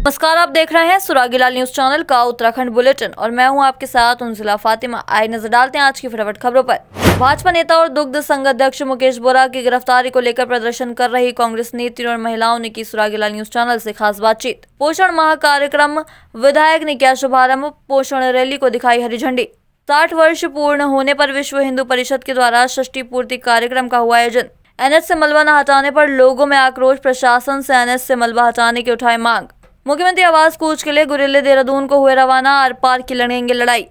नमस्कार, आप देख रहे हैं सुरागीलाल न्यूज चैनल का उत्तराखंड बुलेटिन और मैं हूं आपके साथ उनजिला फातिमा। आइए नजर डालते हैं आज की फटाफट खबरों पर। भाजपा नेता और दुग्ध संघ अध्यक्ष मुकेश बोरा की गिरफ्तारी को लेकर प्रदर्शन कर रही कांग्रेस नेत्रियों और महिलाओं ने की सुरागीलाल न्यूज चैनल से खास बातचीत। पोषण माह कार्यक्रम, विधायक ने किया शुभारंभ, पोषण रैली को दिखाई हरी झंडी। 60 वर्ष पूर्ण होने पर विश्व हिंदू परिषद के द्वारा षष्ठी पूर्ति कार्यक्रम का हुआ आयोजन। एनएच से मलबा न हटाने पर लोगों में आक्रोश, प्रशासन से एनएच से मलबा हटाने की उठाए मांग। मुख्यमंत्री आवास कूच के लिए गुरिल्ले देहरादून को हुए रवाना, आर पार की लड़ेंगे लड़ाई।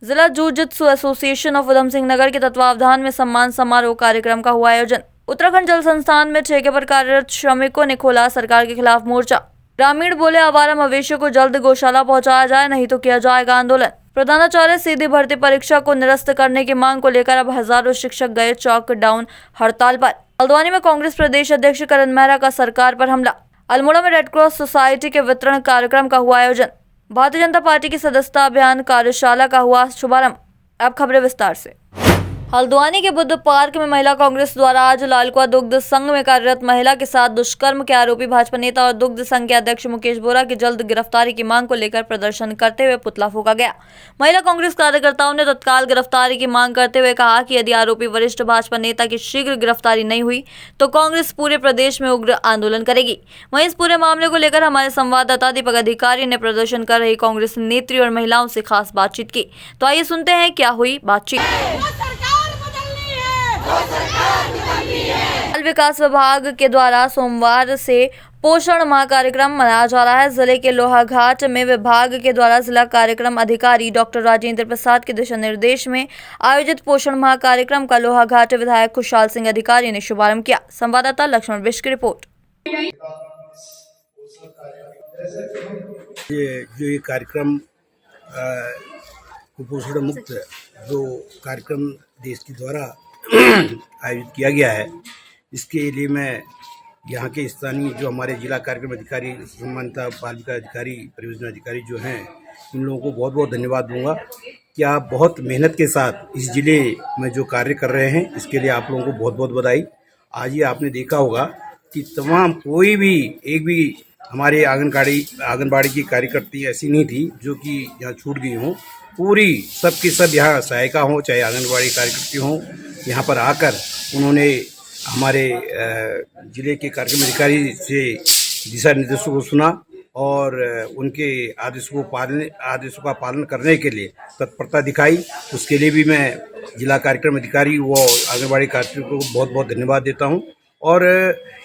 जिला जूजित्सु एसोसिएशन ऑफ उधम सिंह नगर के तत्वावधान में सम्मान समारोह कार्यक्रम का हुआ आयोजन। उत्तराखंड जल संस्थान में ठेके पर कार्यरत श्रमिकों ने खोला सरकार के खिलाफ मोर्चा। ग्रामीण बोले, आवारा मवेशियों को जल्द गौशाला पहुंचाया जाए, नहीं तो किया जाएगा आंदोलन। प्रधानाचार्य सीधी भर्ती परीक्षा को निरस्त करने की मांग को लेकर अब हजारों शिक्षक गए चौक डाउन हड़ताल पर। हल्द्वानी में कांग्रेस प्रदेश अध्यक्ष करण मेहरा का सरकार पर हमला। अल्मोड़ा में रेड क्रॉस सोसाइटी के वितरण कार्यक्रम का हुआ आयोजन। भारतीय जनता पार्टी की सदस्यता अभियान कार्यशाला का हुआ शुभारंभ। अब खबरें विस्तार से। हल्द्वानी के बुद्ध पार्क में महिला कांग्रेस द्वारा आज लालकुआ दुग्ध संघ में कार्यरत महिला के साथ दुष्कर्म के आरोपी भाजपा नेता और दुग्ध संघ के अध्यक्ष मुकेश बोरा की जल्द गिरफ्तारी की मांग को लेकर प्रदर्शन करते हुए पुतला फूंका गया। महिला कांग्रेस कार्यकर्ताओं ने तत्काल गिरफ्तारी की मांग करते हुए कहा कि यदि आरोपी वरिष्ठ भाजपा नेता की शीघ्र गिरफ्तारी नहीं हुई तो कांग्रेस पूरे प्रदेश में उग्र आंदोलन करेगी। वहीं इस पूरे मामले को लेकर हमारे संवाददाता दीपक अधिकारी ने प्रदर्शन कर रही कांग्रेस नेत्री और महिलाओं से खास बातचीत की। तो आइए सुनते हैं क्या हुई बातचीत। बाल विकास विभाग के द्वारा सोमवार से पोषण माह कार्यक्रम मनाया जा रहा है। जिले के लोहाघाट में विभाग के द्वारा जिला कार्यक्रम अधिकारी डॉक्टर राजेंद्र प्रसाद के दिशा निर्देश में आयोजित पोषण माह कार्यक्रम का लोहाघाट विधायक खुशहाल सिंह अधिकारी ने शुभारंभ किया। संवाददाता लक्ष्मण बिष्ट की रिपोर्ट। ये कार्यक्रम कुपोषण मुक्त जो कार्यक्रम देश के द्वारा आयोजित किया गया है, इसके लिए मैं यहाँ के स्थानीय जो हमारे जिला कार्यक्रम अधिकारी, सम्मानित बाल विकास अधिकारी, परियोजना अधिकारी जो हैं, इन लोगों को बहुत बहुत धन्यवाद दूंगा कि आप बहुत मेहनत के साथ इस जिले में जो कार्य कर रहे हैं, इसके लिए आप लोगों को बहुत बहुत बधाई। आज ये आपने देखा होगा कि तमाम कोई भी एक भी हमारे आंगनबाड़ी की कार्यकर्ती ऐसी नहीं थी जो कि यहाँ छूट गई हों। पूरी सबकी सब यहाँ सहायिका हों, चाहे आंगनबाड़ी कार्यकर्ती हों, यहाँ पर आकर उन्होंने हमारे जिले के कार्यक्रम अधिकारी से दिशा निर्देशों को सुना और उनके आदेशों का पालन करने के लिए तत्परता दिखाई। उसके लिए भी मैं जिला कार्यक्रम अधिकारी व आंगनबाड़ी कार्यकर्तियों को बहुत बहुत धन्यवाद देता हूँ। और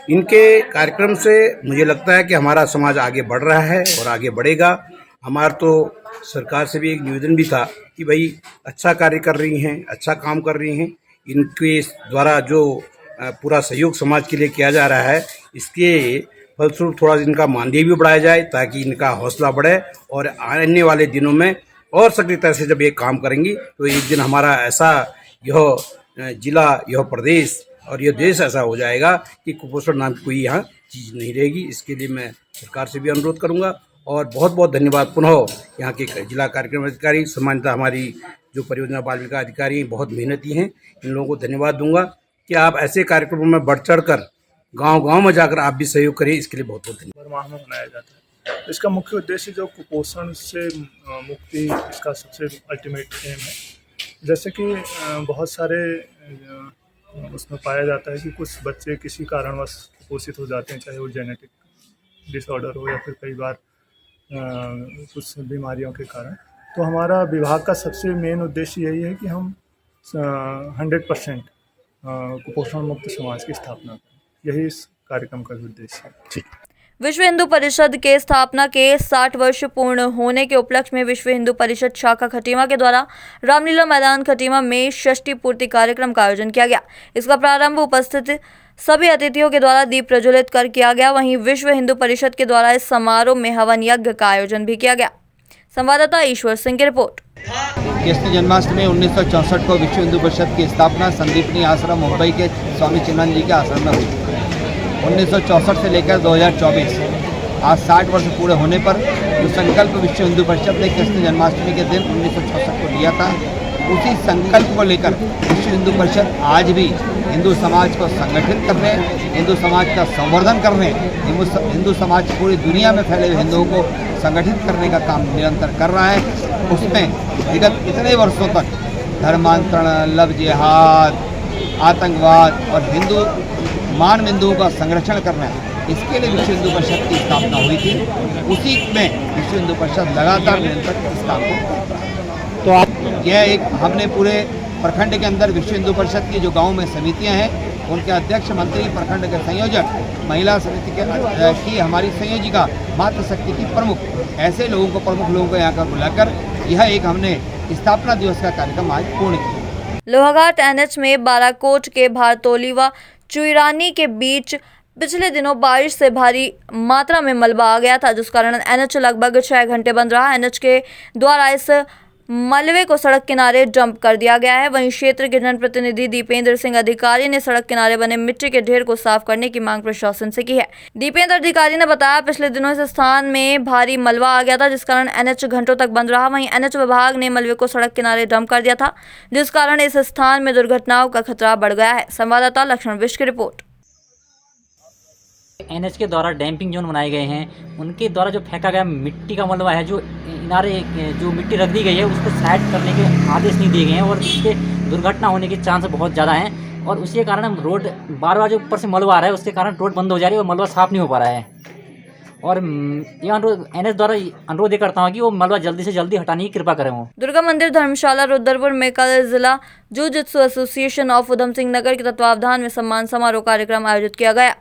इनके कार्यक्रम से मुझे लगता है कि हमारा समाज आगे बढ़ रहा है और आगे बढ़ेगा। हमारा तो सरकार से भी एक निवेदन भी था कि भाई अच्छा कार्य कर रही हैं, अच्छा काम कर रही हैं, इनके द्वारा जो पूरा सहयोग समाज के लिए किया जा रहा है, इसके फलस्वरूप थोड़ा इनका मानदेय भी बढ़ाया जाए ताकि इनका हौसला बढ़े और आने वाले दिनों में और सक्रियता से जब ये काम करेंगी तो एक दिन हमारा ऐसा यह जिला, यह प्रदेश और यह देश ऐसा हो जाएगा कि कुपोषण नाम की कोई यहाँ चीज़ नहीं रहेगी। इसके लिए मैं सरकार से भी अनुरोध करूँगा और बहुत बहुत धन्यवाद पुनः यहाँ के जिला कार्यक्रम अधिकारी, सम्मानित हमारी जो परियोजना बाल विकास अधिकारी हैं, बहुत मेहनती हैं, इन लोगों को धन्यवाद दूंगा कि आप ऐसे कार्यक्रमों में बढ़ चढ़ कर गाँव में जाकर आप भी सहयोग करें। इसके लिए बहुत बहुत धन्यवाद। माह में मनाया जाता है। इसका मुख्य उद्देश्य जो कुपोषण से मुक्ति, इसका सबसे अल्टीमेट एम है। जैसे कि बहुत सारे उसमें पाया जाता है कि कुछ बच्चे किसी कारणवश कुपोषित हो जाते हैं, चाहे वो जेनेटिक डिसऑर्डर हो या फिर कई बार कुछ बीमारियों के कारण। तो हमारा विभाग का सबसे मेन उद्देश्य यही है कि हम 100% कुपोषण मुक्त समाज की स्थापना करें। यही इस कार्यक्रम का उद्देश्य है। विश्व हिंदू परिषद के स्थापना के 60 वर्ष पूर्ण होने के उपलक्ष्य में विश्व हिंदू परिषद शाखा खटीमा के द्वारा रामलीला मैदान खटीमा में षष्ठी पूर्ति कार्यक्रम का आयोजन किया गया। इसका प्रारंभ उपस्थित सभी अतिथियों के द्वारा दीप प्रज्वलित कर किया गया। वहीं विश्व हिंदू परिषद के द्वारा इस समारोह में हवन यज्ञ का आयोजन भी किया गया। संवाददाता ईश्वर सिंह की रिपोर्ट। कृष्ण जन्माष्टमी 1964 को विश्व हिंदू परिषद की स्थापना संदीपनी आश्रम मुंबई के स्वामी चिन्मयानंद जी के आश्रम में हुई। 1964 से लेकर 2024 आज 60 वर्ष पूरे होने पर जो संकल्प विश्व हिंदू परिषद ने कृष्ण जन्माष्टमी के दिन 1964 को लिया था, उसी संकल्प को लेकर विश्व हिंदू परिषद आज भी हिंदू समाज को संगठित करने, हिंदू समाज का संवर्धन करने, हिंदू समाज पूरी दुनिया में फैले हुए हिंदुओं को संगठित करने का काम निरंतर कर रहा है। उसमें विगत इतने वर्षों तक धर्मांतरण, लव जिहाद, आतंकवाद और हिंदू मान बिंदुओं का संरक्षण करना है, इसके लिए विश्व हिंदू परिषद की स्थापना हुई थी। उसी में विश्व हिंदू परिषद लगातार निरंतर इस काम को कर रहा है। तो आप यह एक हमने पूरे प्रखंड के अंदर विश्व हिंदू परिषद की जो गांव में समितियां हैं, उनके अध्यक्ष, मंत्री, प्रखंड के संयोजक, महिला समिति की हमारी संयोजिका, मातृशक्ति की प्रमुख, ऐसे लोगों को, प्रमुख लोगों को यहाँ पर बुलाकर यह एक हमने स्थापना दिवस का कार्यक्रम आज पूर्ण किया। लोहाघाट एनएच में बाराकोट के भारतोली व चुईरानी के बीच पिछले दिनों बारिश से भारी मात्रा में मलबा आ गया था, जिस कारण एनएच लगभग 6 घंटे बंद रहा। एनएच के द्वारा इस मलबे को सड़क किनारे डंप कर दिया गया है। वहीं क्षेत्र के जनप्रतिनिधि दीपेंद्र सिंह अधिकारी ने सड़क किनारे बने मिट्टी के ढेर को साफ करने की मांग प्रशासन से की है। दीपेंद्र अधिकारी ने बताया, पिछले दिनों इस स्थान में भारी मलबा आ गया था, जिस कारण एनएच घंटों तक बंद रहा। वहीं एनएच विभाग ने मलबे को सड़क किनारे डंप कर दिया था, जिस कारण इस स्थान में दुर्घटनाओं का खतरा बढ़ गया है। संवाददाता लक्ष्मण विश की रिपोर्ट। एनएच के द्वारा डैम्पिंग जोन बनाए गए हैं, उनके द्वारा जो फेंका गया मिट्टी का मलबा है, जो किनारे जो मिट्टी रख दी गई है, उसको साइड करने के आदेश नहीं दिए गए हैं और इसके दुर्घटना होने के चांस बहुत ज़्यादा हैं। और उसके कारण हम रोड बार बार जो ऊपर से मलबा आ रहा है, उसके कारण रोड बंद हो जा रही है और मलबा साफ़ नहीं हो पा रहा है। और ये अनुरोध एनएच द्वारा अनुरोध ये करता हूँ कि वो मलबा जल्दी से जल्दी हटाने की कृपा करें। वो दुर्गा मंदिर धर्मशाला रुद्रपुर में कल जिला जूजित्सु एसोसिएशन ऑफ उधम सिंह नगर के तत्वावधान में सम्मान समारोह कार्यक्रम आयोजित किया गया,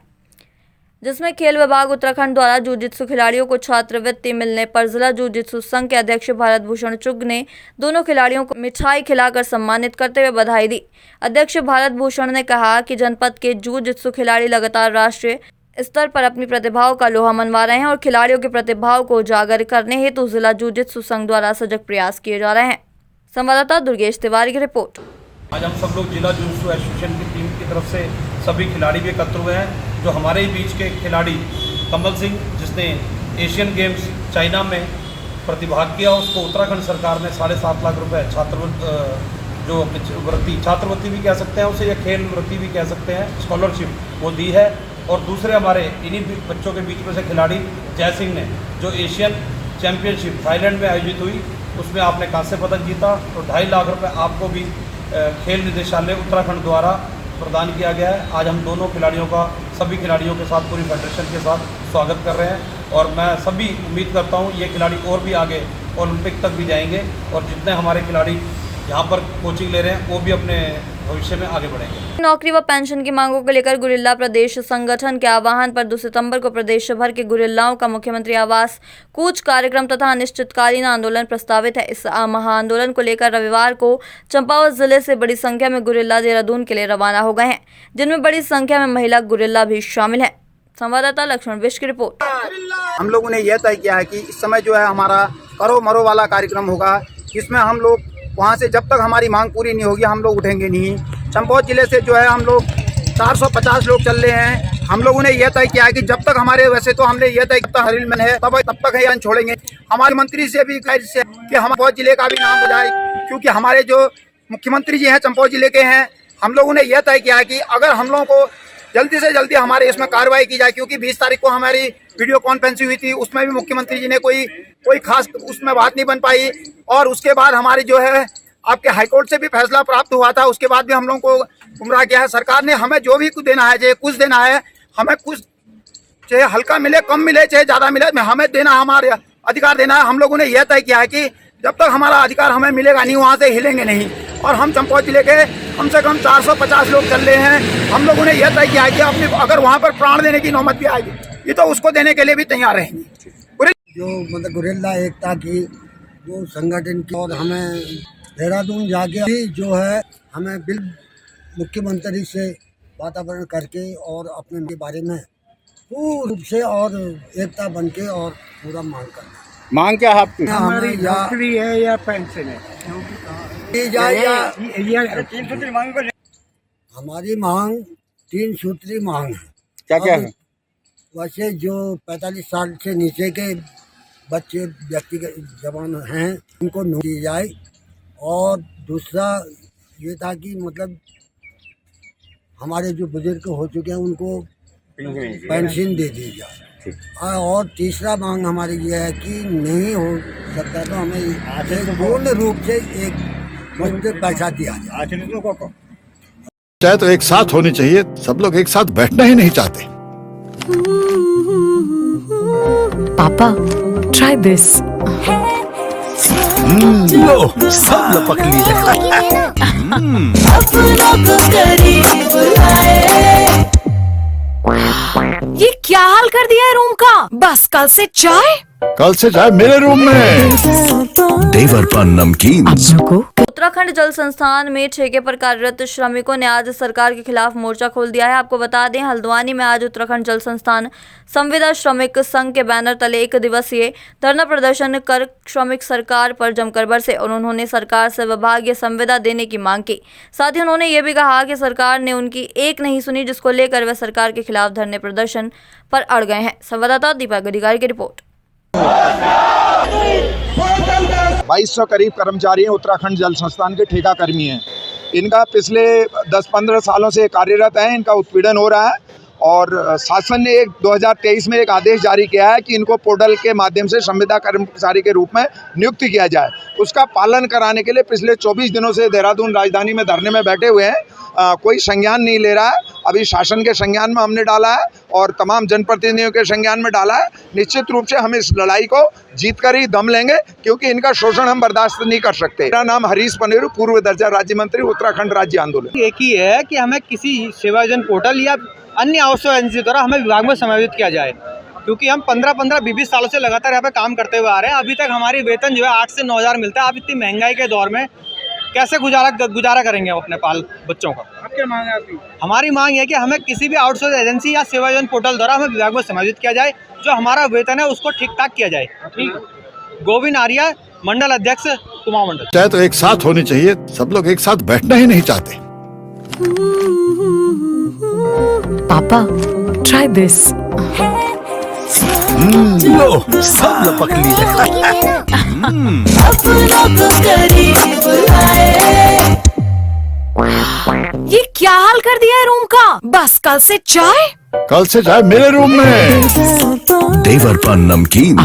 जिसमें खेल विभाग उत्तराखंड द्वारा जूजित्सु खिलाड़ियों को छात्रवृत्ति मिलने पर जिला जूजित्सु संघ के अध्यक्ष भारत भूषण चुग ने दोनों खिलाड़ियों को मिठाई खिलाकर सम्मानित करते हुए बधाई दी। अध्यक्ष भारत भूषण ने कहा कि जनपद के जूजित्सु खिलाड़ी लगातार राष्ट्रीय स्तर पर अपनी प्रतिभाओं का लोहा मनवा रहे हैं और खिलाड़ियों की प्रतिभाओं को उजागर करने हेतु जिला जूजित्सु संघ द्वारा सजग प्रयास किए जा रहे हैं। संवाददाता दुर्गेश तिवारी की रिपोर्ट। आज हम सब लोग जिला जूजित्सु एसोसिएशन की टीम की तरफ से सभी खिलाड़ी भी एकत्र हुए हैं। जो हमारे ही बीच के खिलाड़ी कमल सिंह, जिसने एशियन गेम्स चाइना में प्रतिभाग किया, उसको उत्तराखंड सरकार ने 7.5 लाख रुपए छात्रवृत्ति भी कह सकते हैं उसे, या खेल वृत्ति भी कह सकते हैं, स्कॉलरशिप वो दी है। और दूसरे हमारे इन्हीं बच्चों के बीच में से खिलाड़ी जय सिंह ने, जो एशियन चैम्पियनशिप थाईलैंड में आयोजित हुई, उसमें आपने कांस्य पदक जीता, तो 2.5 लाख रुपये आपको भी खेल निदेशालय उत्तराखंड द्वारा प्रदान किया गया है। आज हम दोनों खिलाड़ियों का, सभी खिलाड़ियों के साथ, पूरी फेडरेशन के साथ स्वागत कर रहे हैं और मैं सभी उम्मीद करता हूँ ये खिलाड़ी और भी आगे ओलंपिक तक भी जाएंगे और जितने हमारे खिलाड़ी यहाँ पर कोचिंग ले रहे हैं वो भी अपने भविष्य में आगे बढ़ेंगे। नौकरी व पेंशन की मांगों को लेकर गुरिल्ला प्रदेश संगठन के आह्वान पर 2 सितंबर को प्रदेश भर के गुरिल्लाओं का मुख्यमंत्री आवास कूच कार्यक्रम तथा अनिश्चितकालीन आंदोलन प्रस्तावित है। इस महाआंदोलन को लेकर रविवार को चंपावत जिले से बड़ी संख्या में गुरिल्ला देहरादून के लिए रवाना हो गए हैं, जिनमें बड़ी संख्या में महिला गुरिल्ला भी शामिल है। संवाददाता लक्ष्मण विश की रिपोर्ट। हम लोगों ने यह तय किया है कि इस समय जो है हमारा करो मरो वाला कार्यक्रम होगा, जिसमें हम लोग वहाँ से जब तक हमारी मांग पूरी नहीं होगी हम लोग उठेंगे नहीं। चंपावत जिले से जो है हम लोग 450 लोग चल रहे हैं। हम लोगों ने यह तय किया है कि जब तक हमारे, वैसे तो हमने यह तय किया हरिल में है तब तक है छोड़ेंगे। हमारे मंत्री से भी कह से कि हम चंपावत जिले का भी नाम हो जाए, क्योंकि हमारे जो मुख्यमंत्री जी हैं चंपावत जिले के हैं। हम लोगों ने यह तय किया है कि अगर हम लोगों को जल्दी से जल्दी हमारे इसमें कार्रवाई की जाए, क्योंकि 20 तारीख को हमारी वीडियो कॉन्फ्रेंसिंग हुई थी, उसमें भी मुख्यमंत्री जी ने कोई खास उसमें बात नहीं बन पाई। और उसके बाद हमारी जो है आपके हाईकोर्ट से भी फैसला प्राप्त हुआ था, उसके बाद भी हम लोगों को गुमराह किया है। सरकार ने हमें जो भी कुछ देना है, चाहे कुछ देना है, हमें कुछ चाहे हल्का मिले, कम मिले, चाहे ज़्यादा मिले, हमें देना, हमारे अधिकार देना है। हम लोगों ने यह तय किया है कि जब तक हमारा अधिकार हमें मिलेगा नहीं, वहाँ से हिलेंगे नहीं। और हम चंपावत जिले के कम से कम 450 लोग चल रहे हैं। हम लोगों ने यह तय किया है कि अपनी अगर वहाँ पर प्राण देने की नौबत भी आएगी, ये तो उसको देने के लिए भी तैयार रहेंगे। जो मतलब गुरिल्ला एकता की जो संगठन की, और हमें देहरादून जाके जो है हमें बिल मुख्यमंत्री से वातावरण करके और अपने के बारे में पूर्ण रूप से और एकता बन के और पूरा मांग करना। मांग क्या है आपकी? हमारी नौकरी है या पेंशन है? हमारी मांग 3 सूत्री मांग है। क्या क्या है? वैसे जो 45 साल से नीचे के बच्चे व्यक्तिगत जवान हैं उनको नौकरी दी जाए, और दूसरा ये था कि मतलब हमारे जो बुजुर्ग हो चुके हैं उनको पेंशन दे दी जाए। और तीसरा मांग हमारी ये है कि नहीं हो सकता तो हमें पूर्ण रूप से एक मुफ्त पैसा दिया जाए। चाहे तो एक साथ होनी चाहिए, सब लोग एक साथ बैठना ही नहीं चाहते। पापा, try this. लो, सब लपक लिए। ये क्या हाल कर दिया है रूम का? बस कल से चाय। कल से चाय मेरे रूम में। देवर पान नमकीन। उत्तराखंड जल संस्थान में ठेके पर कार्यरत श्रमिकों ने आज सरकार के खिलाफ मोर्चा खोल दिया है। आपको बता दें, हल्द्वानी में आज उत्तराखंड जल संस्थान संविदा श्रमिक संघ के बैनर तले 1 दिवसीय धरना प्रदर्शन कर श्रमिक सरकार पर जमकर बरसे और उन्होंने सरकार से विभागीय संविदा देने की मांग की। साथ ही उन्होंने ये भी कहा कि सरकार ने उनकी एक नहीं सुनी, जिसको लेकर वे सरकार के खिलाफ धरने प्रदर्शन पर अड़ गए हैं। संवाददाता दीपक अधिकारी की रिपोर्ट। 2200 करीब कर्मचारी हैं, उत्तराखंड जल संस्थान के ठेका कर्मी हैं। इनका पिछले 10-15 सालों से कार्यरत है, इनका उत्पीड़न हो रहा है और शासन ने 2023 में एक आदेश जारी किया है कि इनको पोर्टल के माध्यम से संविदा कर्मचारी के रूप में नियुक्त किया जाए। उसका पालन कराने के लिए पिछले 24 दिनों से देहरादून राजधानी में धरने में बैठे हुए हैं। कोई संज्ञान नहीं ले रहा है। अभी शासन के संज्ञान में हमने डाला है और तमाम जनप्रतिनिधियों के संज्ञान में डाला है। निश्चित रूप से हम इस लड़ाई को जीत कर ही दम लेंगे, क्योंकि इनका शोषण हम बर्दाश्त नहीं कर सकते। मेरा नाम हरीश पनेरू, पूर्व दर्जा राज्य मंत्री, उत्तराखंड राज्य आंदोलन। एक ही है कि हमें किसी सेवायोजन पोर्टल या अन्य आवश्यक एजेंसी द्वारा हमें विभाग में समायोजित किया जाए, क्योंकि हम 15-20 सालों से लगातार यहाँ पे काम करते हुए आ रहे हैं। अभी तक हमारी वेतन जो है 8 से 9 हज़ार मिलता है। अब इतनी महंगाई के दौर में कैसे गुजारा करेंगे हम अपने बाल बच्चों का? आपकी मांग है आपकी? हमारी मांग है कि हमें किसी भी आउटसोर्स एजेंसी या सेवायोजन पोर्टल द्वारा हमें विभाग में समायोजित किया जाए, जो हमारा वेतन है उसको ठीक ठाक किया जाए। गोविंद आर्या, मंडल अध्यक्ष, कुमाऊं मंडल। चाहे तो एक साथ होनी चाहिए, सब लोग एक साथ बैठना ही नहीं चाहते। पापा, try this. लो, सब लपक लिए। ये क्या हाल कर दिया है रूम का? बस कल से चाय। कल से चाय मेरे रूम में। देवर पान नमकीन।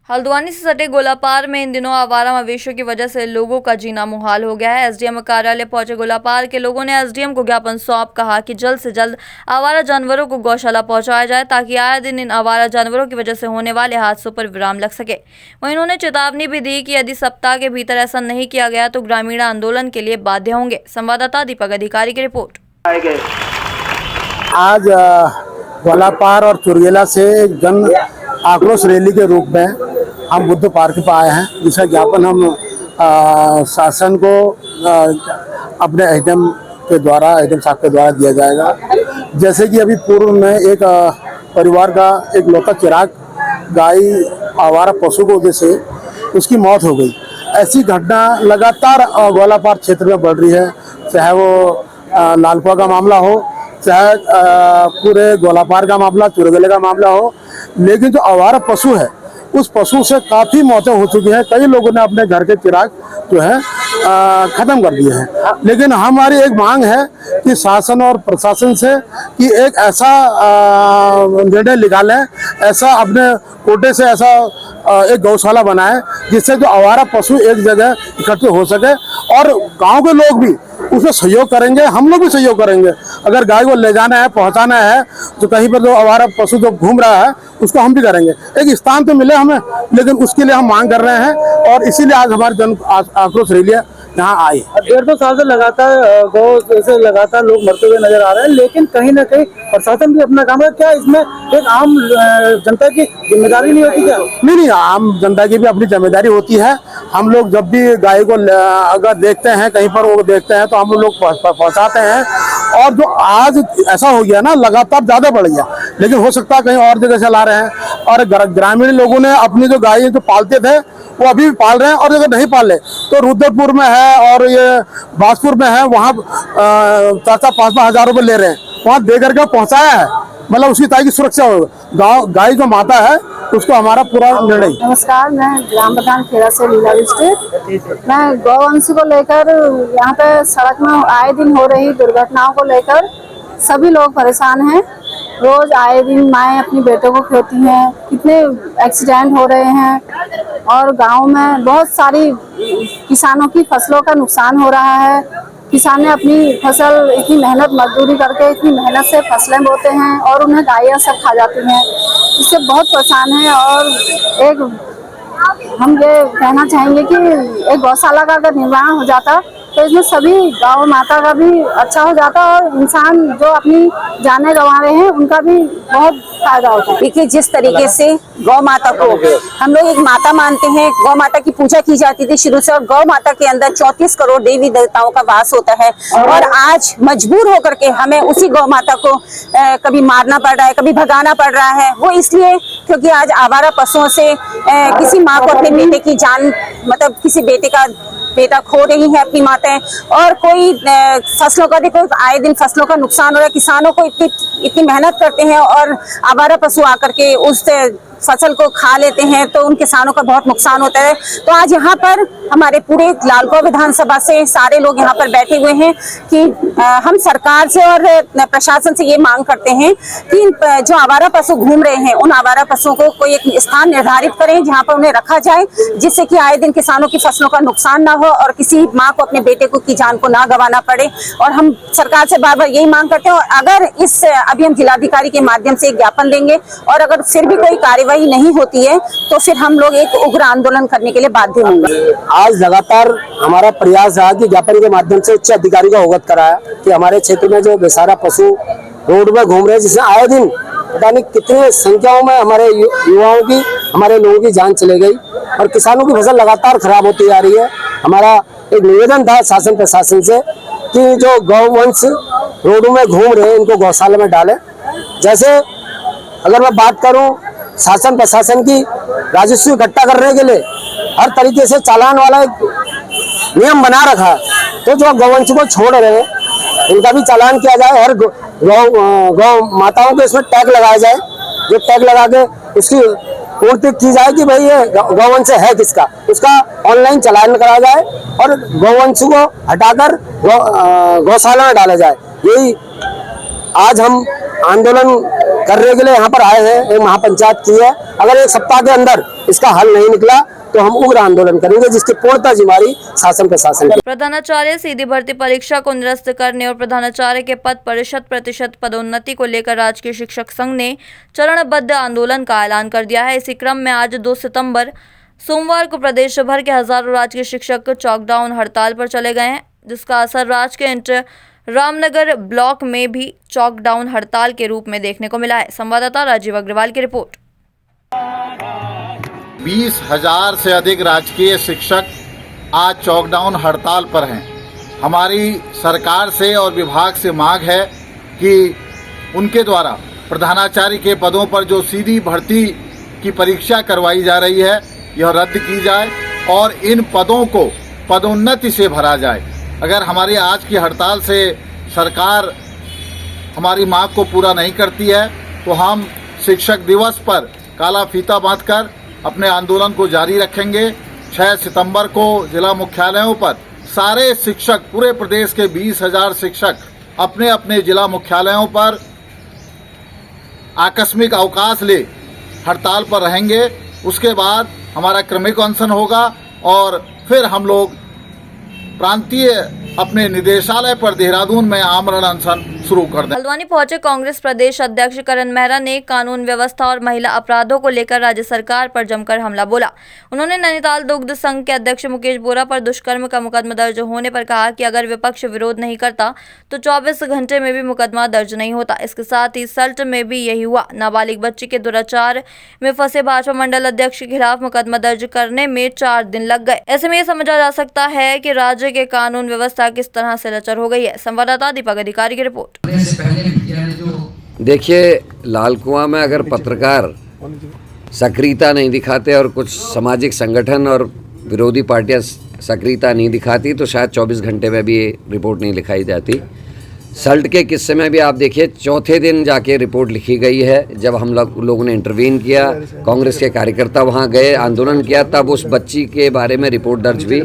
हल्द्वानी से सटे गोलापार में इन दिनों आवारा मवेशियों की वजह से लोगों का जीना मुहाल हो गया है। एसडीएम कार्यालय पहुंचे गोलापार के लोगों ने एसडीएम को ज्ञापन सौंप कहा कि जल्द से जल्द आवारा जानवरों को गौशाला पहुंचाया जाए, ताकि आए दिन इन आवारा जानवरों की वजह से होने वाले हादसों पर विराम लग सके। वहीं उन्होंने चेतावनी भी दी कि यदि सप्ताह के भीतर ऐसा नहीं किया गया तो ग्रामीण आंदोलन के लिए बाध्य होंगे। संवाददाता दीपक अधिकारी की रिपोर्ट। आज गोलापार और चुरगेला से जन आक्रोश रैली के रूप में हम बुद्ध पार्क पर आए हैं, जिसका ज्ञापन हम शासन को अपने एसडीएम के द्वारा, एसडीएम साहब के द्वारा दिया जाएगा। जैसे कि अभी पूर्व में एक परिवार का एक लौता चिराग गाय आवारा पशु की वजह से उसकी मौत हो गई। ऐसी घटना लगातार गोलापार क्षेत्र में बढ़ रही है, चाहे वो लालपुआ का मामला हो, चाहे पूरे गोलापार का मामला, चुरगेले का मामला हो। लेकिन जो आवारा पशु है, उस पशु से काफ़ी मौतें हो चुकी हैं। कई लोगों ने अपने घर के चिराग जो है ख़त्म कर दिए हैं। लेकिन हमारी एक मांग है कि शासन और प्रशासन से कि एक ऐसा निर्णय निकालें, ऐसा अपने कोटे से ऐसा एक गौशाला बनाए, जिससे जो आवारा पशु एक जगह इकट्ठे हो सके और गांव के लोग भी उसमें सहयोग करेंगे, हम लोग भी सहयोग करेंगे। अगर गाय को ले जाना है, पहुंचाना है, तो कहीं पर जो आवारा पशु जो घूम रहा है उसको हम भी करेंगे। एक स्थान तो मिले हमें, लेकिन उसके लिए हम मांग कर रहे हैं और इसीलिए आज हमारे जन आक्रोश रैली यहाँ आई। 1.5-2 साल से लगातार लोग मरते हुए नजर आ रहे हैं, लेकिन कहीं ना कहीं प्रशासन भी अपना काम है। क्या इसमें एक आम जनता की जिम्मेदारी नहीं होती क्या? नहीं, आम जनता की भी अपनी जिम्मेदारी होती है। हम लोग जब भी गाय को अगर देखते हैं कहीं पर वो देखते हैं तो हम लोग पहुंचाते हैं। और जो आज ऐसा हो गया ना, लगातार ज्यादा बढ़ गया, लेकिन हो सकता है कहीं और जगह से ला रहे हैं। और ग्रामीण लोगों ने अपनी जो गाय जो पालते थे वो अभी भी पाल रहे हैं, और अगर नहीं पाले तो रुद्रपुर में है और ये बाजपुर में है, वहाँ 4-5 हज़ार रुपये ले रहे हैं। वहाँ दे करके पहुँचाया है, मतलब उसकी ताकि सुरक्षा हो। गाय जो माता है उसको हमारा पूरा निर्णय। नमस्कार, मैं ग्राम प्रधान खेड़ा से लीला डिस्ट्रिक्ट। मैं गौवंश को लेकर यहाँ पे सड़क में आए दिन हो रही दुर्घटनाओं को लेकर सभी लोग परेशान हैं। रोज आए दिन माएँ अपनी बेटों को खोती हैं, कितने एक्सीडेंट हो रहे हैं और गांव में बहुत सारी किसानों की फसलों का नुकसान हो रहा है। किसान ने अपनी फसल इतनी मेहनत मजदूरी करके इतनी मेहनत से फसलें बोते हैं और उन्हें गायें सब खा जाती हैं। इससे बहुत परेशान है और हम ये कहना चाहेंगे कि एक गौशाला का अगर निर्माण हो जाता तो इसमें सभी गाँव माता का भी अच्छा हो जाता और इंसान जो अपनी जानें गंवा रहे हैं उनका भी बहुत फायदा होता है। देखिए, जिस तरीके से गौ माता को हम लोग एक माता मानते हैं, गौ माता की पूजा की जाती थी शुरू से और गौ माता के अंदर 34 करोड़ देवी देवताओं का वास होता है और आज मजबूर होकर के हमें उसी गौ माता को कभी मारना पड़ रहा है, कभी भगाना पड़ रहा है। वो इसलिए क्योंकि आज आवारा पशुओं से किसी माँ को अपने बेटे की जान, मतलब किसी बेटा खो रही है अपनी माताएं, और कोई फसलों का, देखो आए दिन फसलों का नुकसान हो रहा है। किसानों को इतनी मेहनत करते हैं और आवारा पशु आकर के उस फसल को खा लेते हैं तो उन किसानों का बहुत नुकसान होता है। तो आज यहाँ पर हमारे पूरे लालगौं विधानसभा से सारे लोग यहाँ पर बैठे हुए हैं कि हम सरकार से और प्रशासन से ये मांग करते हैं कि जो आवारा पशु घूम रहे हैं उन आवारा पशुओं को कोई एक स्थान निर्धारित करें जहाँ पर उन्हें रखा जाए, जिससे कि आए दिन किसानों की फसलों का नुकसान ना हो और किसी माँ को अपने बेटे की जान को ना गंवाना पड़े। और हम सरकार से बार बार यही मांग करते हैं और अगर अभी हम जिलाधिकारी के माध्यम से एक ज्ञापन देंगे और अगर फिर भी कोई कार्यवाही नहीं होती है तो फिर हम लोग एक उग्र आंदोलन करने के लिए बाध्य होंगे। आज लगातार हमारा प्रयास रहा कि ज्ञापन के माध्यम से उच्च अधिकारी को अवगत कराया कि हमारे क्षेत्र में जो बेसहारा पशु रोड में घूम रहे हैं, जिससे आए दिन पता नहीं कितनी संख्याओं में हमारे युवाओं की, हमारे लोगों की जान चले गई और किसानों की फसल लगातार खराब होती जा रही है। हमारा एक निवेदन था शासन प्रशासन से कि जो गौवंश रोडों में घूम रहे हैं इनको गौशाला में डालें। जैसे अगर मैं बात करूं शासन प्रशासन की, राजस्व इकट्ठा करने के लिए हर तरीके से चालान वाला एक नियम बना रखा है, तो जो गौवंश को छोड़ रहे हैं इनका भी चालान किया जाए। हर गौ माताओं के इसमें टैग लगाया जाए, जो टैग लगा के उसकी पूर्ति की जाए कि भाई ये गौवंश है किसका, उसका ऑनलाइन चालान कराया जाए और गौवंश को हटाकर गौशाला में डाला जाए। यही आज हम आंदोलन करने के लिए यहाँ पर आए हैं। एक महापंचायत की है, अगर एक सप्ताह के अंदर इसका हल नहीं निकला तो हम उग्र आंदोलन करेंगे, जिसकी पूर्णतः जिम्मेदारी शासन प्रशासन की। प्रधानाचार्य सीधी भर्ती परीक्षा को निरस्त करने और प्रधानाचार्य के पद पर 100% पदोन्नति को लेकर राजकीय शिक्षक संघ ने चरणबद्ध आंदोलन का ऐलान कर दिया है। इसी क्रम में आज 2 सितंबर सोमवार को प्रदेश भर के हजारों राजकीय शिक्षक चॉकडाउन हड़ताल पर चले गए हैं, जिसका असर राज्य के इंटर रामनगर ब्लॉक में भी चॉकडाउन हड़ताल के रूप में देखने को मिला है। संवाददाता राजीव अग्रवाल की रिपोर्ट। 20,000 से अधिक राजकीय शिक्षक आज चॉकडाउन हड़ताल पर हैं। हमारी सरकार से और विभाग से मांग है कि उनके द्वारा प्रधानाचार्य के पदों पर जो सीधी भर्ती की परीक्षा करवाई जा रही है यह रद्द की जाए और इन पदों को पदोन्नति से भरा जाए। अगर हमारी आज की हड़ताल से सरकार हमारी मांग को पूरा नहीं करती है तो हम शिक्षक दिवस पर काला फीता बांधकर अपने आंदोलन को जारी रखेंगे। 6 सितंबर को जिला मुख्यालयों पर सारे शिक्षक, पूरे प्रदेश के 20,000 शिक्षक अपने अपने जिला मुख्यालयों पर आकस्मिक अवकाश ले हड़ताल पर रहेंगे। उसके बाद हमारा क्रमिक अनशन होगा और फिर हम लोग प्रांतीय अपने निदेशालय पर देहरादून में आमरण अनशन शुरू कर दें। हल्द्वानी पहुंचे कांग्रेस प्रदेश अध्यक्ष करण मेहरा ने कानून व्यवस्था और महिला अपराधों को लेकर राज्य सरकार पर जमकर हमला बोला। उन्होंने नैनीताल दुग्ध संघ के अध्यक्ष मुकेश बोरा पर दुष्कर्म का मुकदमा दर्ज होने पर कहा कि अगर विपक्ष विरोध नहीं करता तो 24 घंटे में भी मुकदमा दर्ज नहीं होता। इसके साथ ही सल्ट में भी यही हुआ। नाबालिग बच्ची के दुराचार में फंसे भाजपा मंडल अध्यक्ष के खिलाफ मुकदमा दर्ज करने में 4 दिन लग गए। ऐसे में यह समझा जा सकता है कि राज्य के कानून व्यवस्था किस तरह से लचर हो गई है। संवाददाता दीपक अधिकारी की रिपोर्ट। देखिए, लाल कुआं में अगर पत्रकार सक्रियता नहीं दिखाते और कुछ सामाजिक संगठन और विरोधी पार्टियां सक्रियता नहीं दिखाती तो शायद 24 घंटे में भी ये रिपोर्ट नहीं लिखाई जाती। सल्ट के किस्से में भी आप देखिए चौथे दिन जाके रिपोर्ट लिखी गई है। जब हम लोगों ने इंटरवीन किया, कांग्रेस के कार्यकर्ता वहाँ गए, आंदोलन किया, तब उस बच्ची के बारे में रिपोर्ट दर्ज हुई।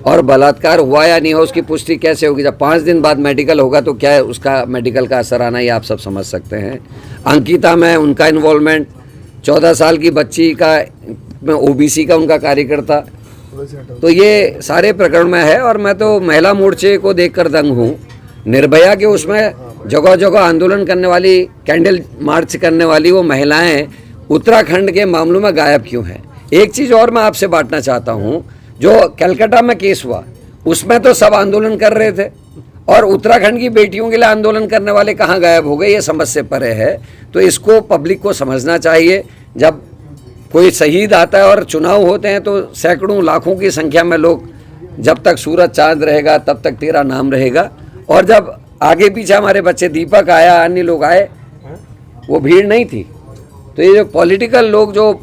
और बलात्कार हुआ या नहीं हो उसकी पुष्टि कैसे होगी? जब 5 दिन बाद मेडिकल होगा तो क्या है उसका मेडिकल का असर आना, ये आप सब समझ सकते हैं। अंकिता में उनका इन्वॉल्वमेंट, 14 साल की बच्ची का OBC का उनका कार्यकर्ता, तो ये सारे प्रकरण में है। और मैं तो महिला मोर्चे को देखकर दंग हूँ। निर्भया के उसमें जगह जगह आंदोलन करने वाली, कैंडल मार्च करने वाली वो महिलाएं उत्तराखंड के मामलों में गायब क्यों हैं? एक चीज़ और मैं आपसे बांटना चाहता हूँ, जो कलकत्ता में केस हुआ उसमें तो सब आंदोलन कर रहे थे, और उत्तराखंड की बेटियों के लिए आंदोलन करने वाले कहाँ गायब हो गए, ये समझ से परे है। तो इसको पब्लिक को समझना चाहिए। जब कोई शहीद आता है और चुनाव होते हैं तो सैकड़ों लाखों की संख्या में लोग, जब तक सूरज चांद रहेगा तब तक तेरा नाम रहेगा। और जब आगे पीछे हमारे बच्चे दीपक आया, अन्य लोग आए, वो भीड़ नहीं थी। तो ये जो पॉलिटिकल लोग जो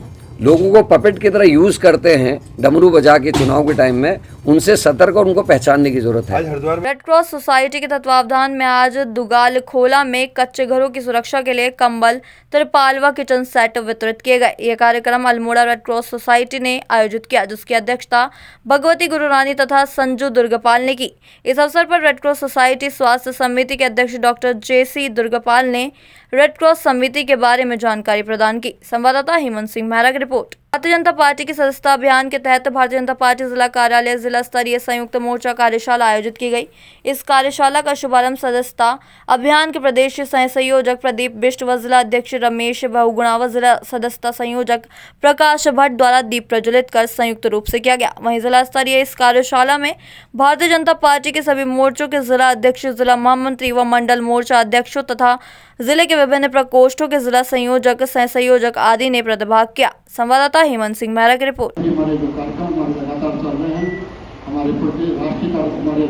लोगों को पपेट की तरह यूज़ करते हैं डमरू बजा के चुनाव के टाइम में, उनसे सतर्क और उनको पहचानने की जरूरत है। रेड क्रॉस सोसाइटी के तत्वावधान में आज दुगाल खोला में कच्चे घरों की सुरक्षा के लिए कंबल, तिरपाल व किचन सेट वितरित किए गए। यह कार्यक्रम अल्मोड़ा रेड क्रॉस सोसाइटी ने आयोजित किया, जिसकी अध्यक्षता भगवती गुरुरानी तथा संजू दुर्गपाल ने की। इस अवसर पर रेड क्रॉस सोसाइटी स्वास्थ्य समिति के अध्यक्ष डॉक्टर JC दुर्गपाल ने रेड क्रॉस समिति के बारे में जानकारी प्रदान की। संवाददाता हेमंत सिंह मेहरा की रिपोर्ट। भारतीय जनता पार्टी की सदस्यता अभियान के तहत भारतीय जनता पार्टी जिला कार्यालय जिला स्तरीय संयुक्त मोर्चा कार्यशाला आयोजित की गई। इस कार्यशाला का शुभारंभ सदस्यता अभियान के प्रदेश सह संयोजक प्रदीप बिष्ट व जिला अध्यक्ष रमेश बहुगुणा व जिला सदस्यता संयोजक प्रकाश भट्ट द्वारा दीप प्रज्वलित कर संयुक्त रूप से किया गया। वहीं जिला स्तरीय इस कार्यशाला में भारतीय जनता पार्टी के सभी मोर्चों के जिला अध्यक्ष, जिला महामंत्री व मंडल मोर्चा अध्यक्षों तथा जिले के विभिन्न प्रकोष्ठों के जिला संयोजक, सह संयोजक आदि ने प्रतिभाग किया। संवाददाता हेमंत सिंह मेहरा की रिपोर्ट।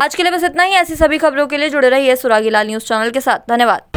आज के लिए बस इतना ही। ऐसी सभी खबरों के लिए जुड़े रहिए सुरागी लाल न्यूज़ चैनल के साथ। धन्यवाद।